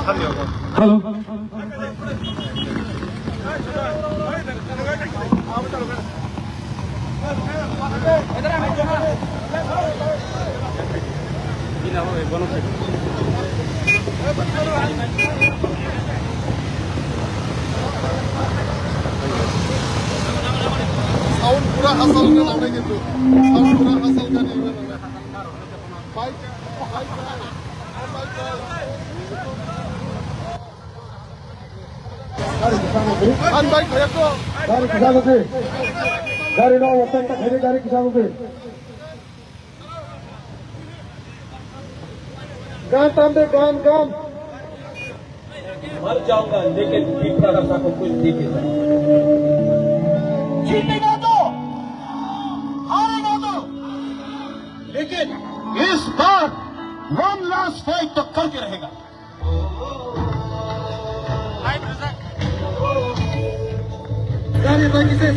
Hello. Sound पूरा hustle का लाने के तो साउंड पूरा हसल का नहीं बना बाइक बाइक बाइक भैया को गाड़ी किसानों के गाड़ी नौ वतन तक है गाड़ी किसानों के गान तांबे गान मर जाऊंगा लेकिन पीठा रखा को कुछ दिखेगा जीतेगा तो हारेगा तो लेकिन इस बार वन लास्ट फाइट तो करके रहेगा गाड़ी बाकी से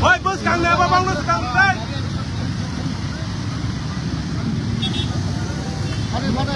Ôi, bus càng nè, bong nó càng đây. খালি মানে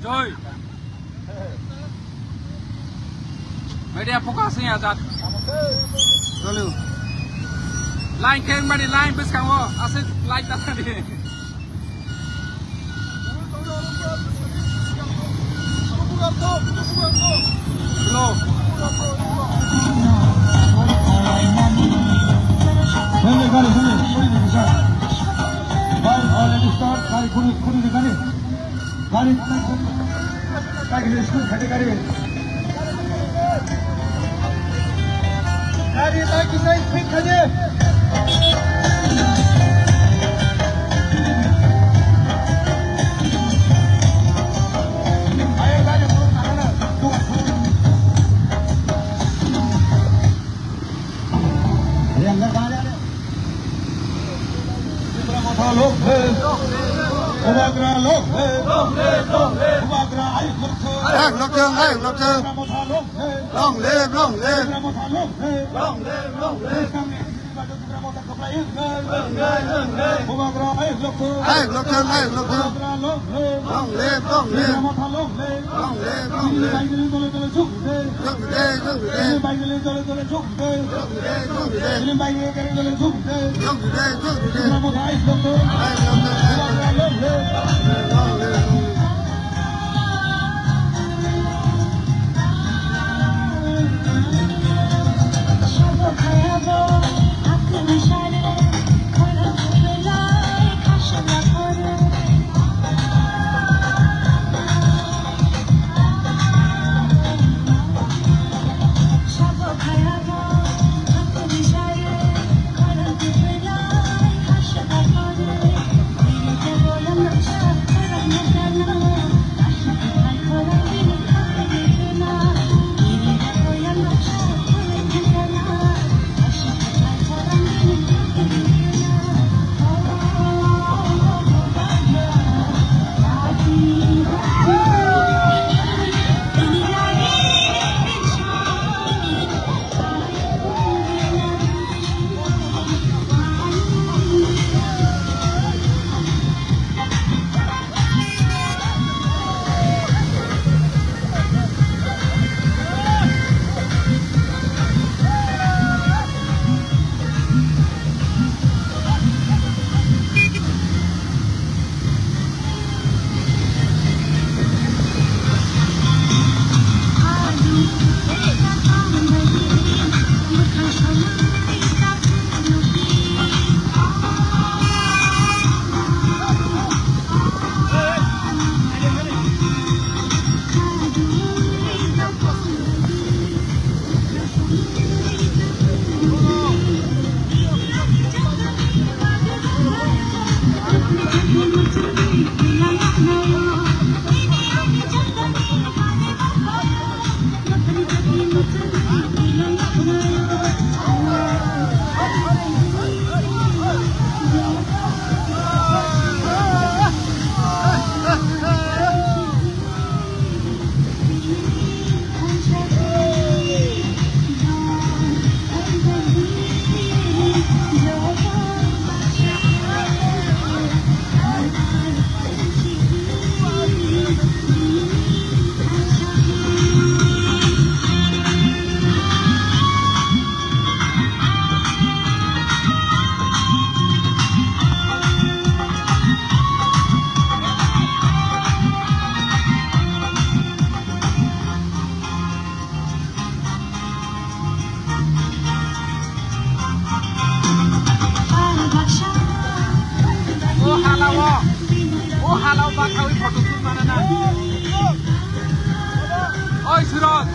Joy. Media focus ni azad. চলো Line keng badi line bus kamu. Asik line tak tadi. Slow. Sende গাড়ি sende করে দিবি স্যার ভাই অলরেডি স্টার্ট গাড়ি খুলে দি গাড়ি গাড়ি স্কুল খেটে গাড়ি গাড়ি তাকে নাই ঠিক আছে लोग है उबागरा लोग है उबागरा आई लोग है এক লোক मोथा लोग है লং লেভ मोथा लोग है सामने मोथा कपड़ा एक उबागरा आई लोग है এক লোক उबागरा लोग है লং লেভ मोथा लोग है बाइगले दले दले झुक दे बाइगले दले दले झुक दे बाइगले दले दले झुक दे मोथा आई लोग है उबागरा लोग है halau bakawi photo shoot mana na. Oi Suraj.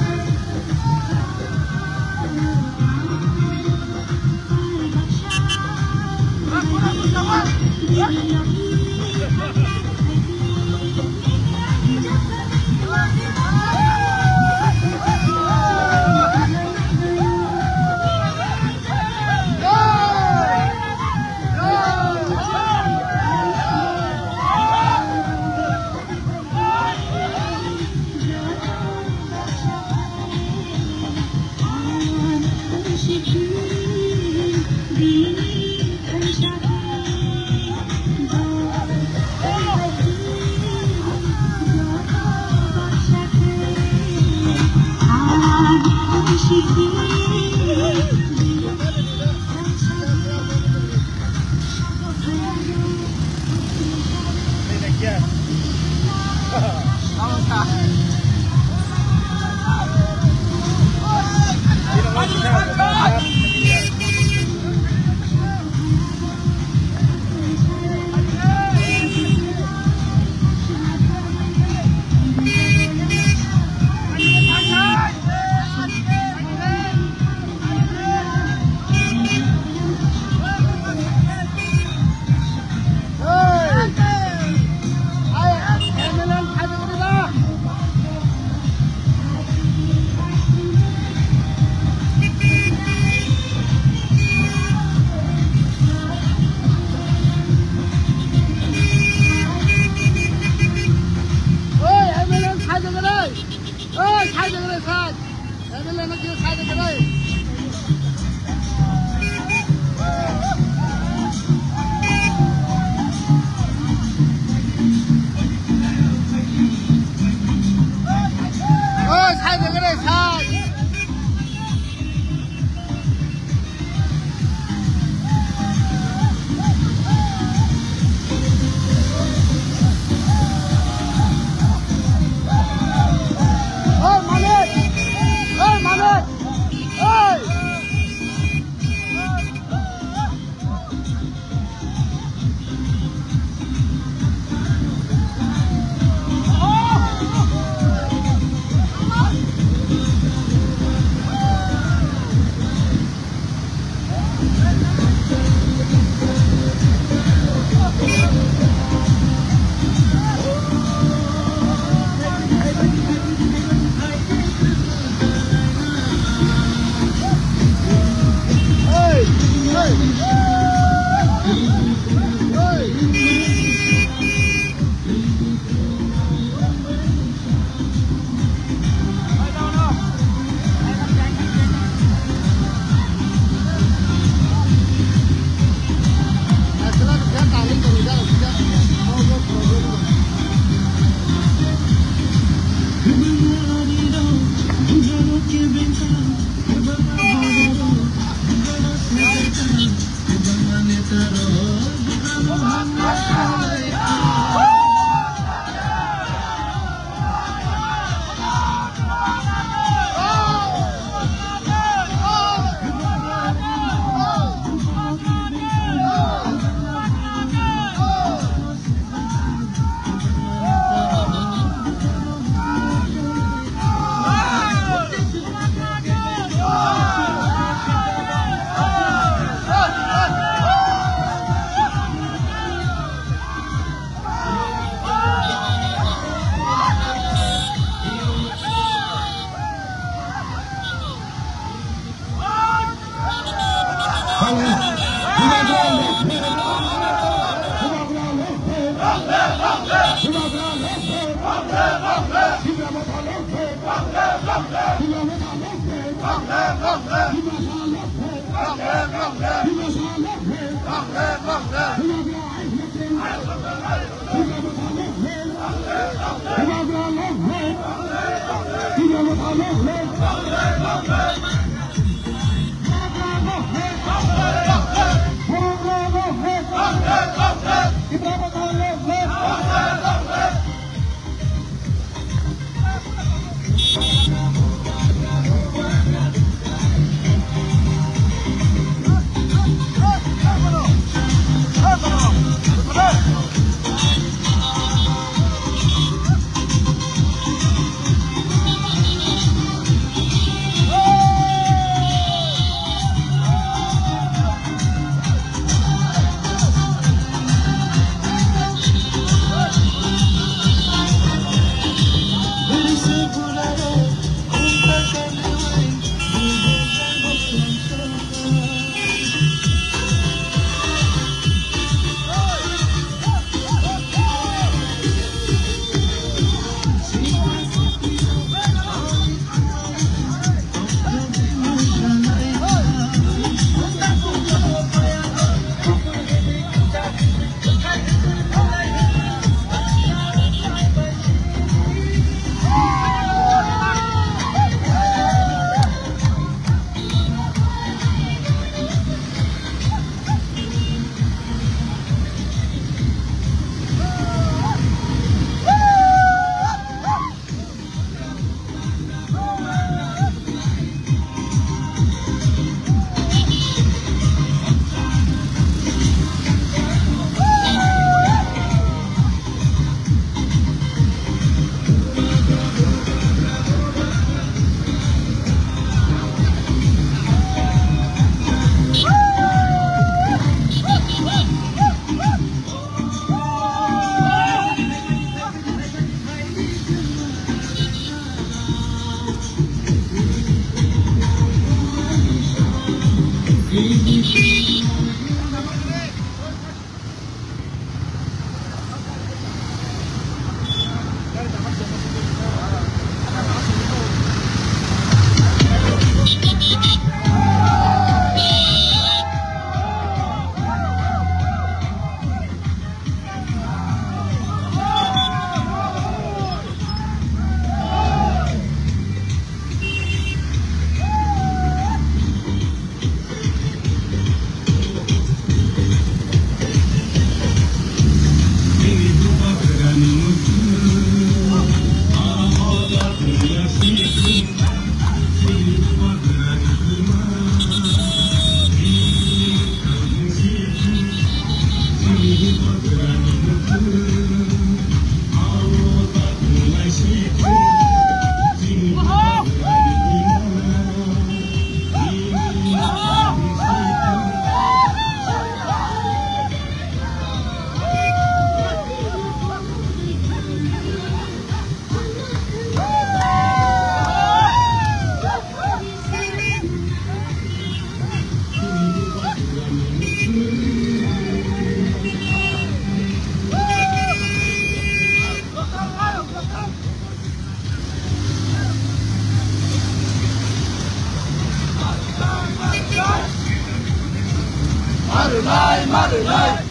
马里来，马里来，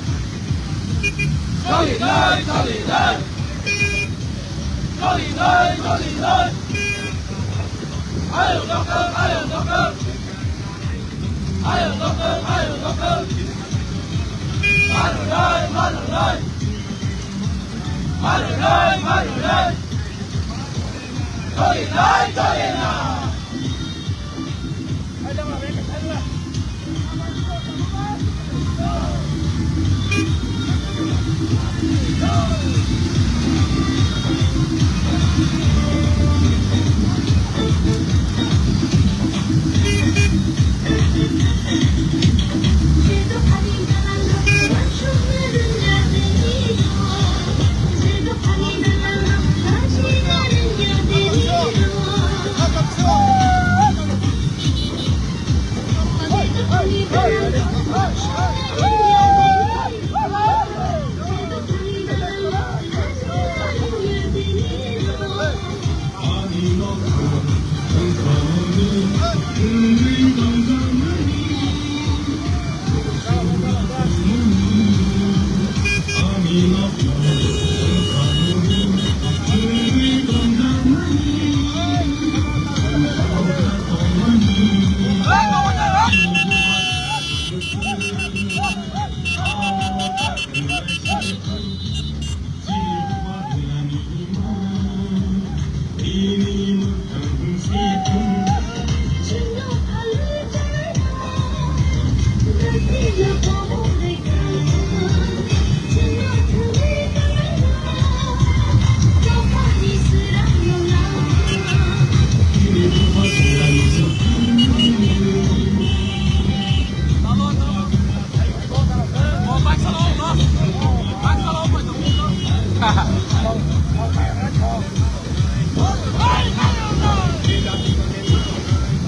这里来，这里来，这里来，这里来，还有两根，还有两根，还有两根，还有两根，马里来，马里来，马里来，马里来，这里来，这里来。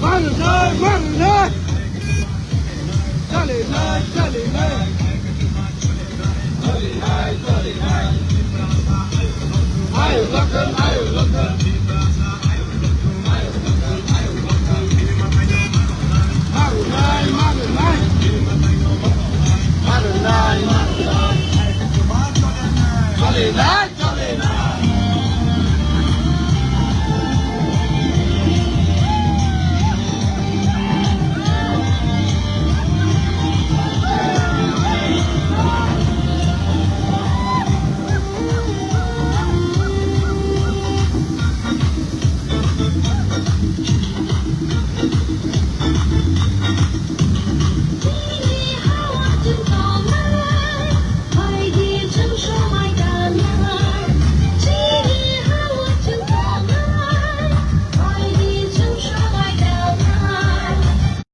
慢来，慢来，这里来，这里来，这里来，这里来，还有两根，还有两根，还有两根，还有两根，还有两根，慢来，慢来，慢来，慢来，这里来。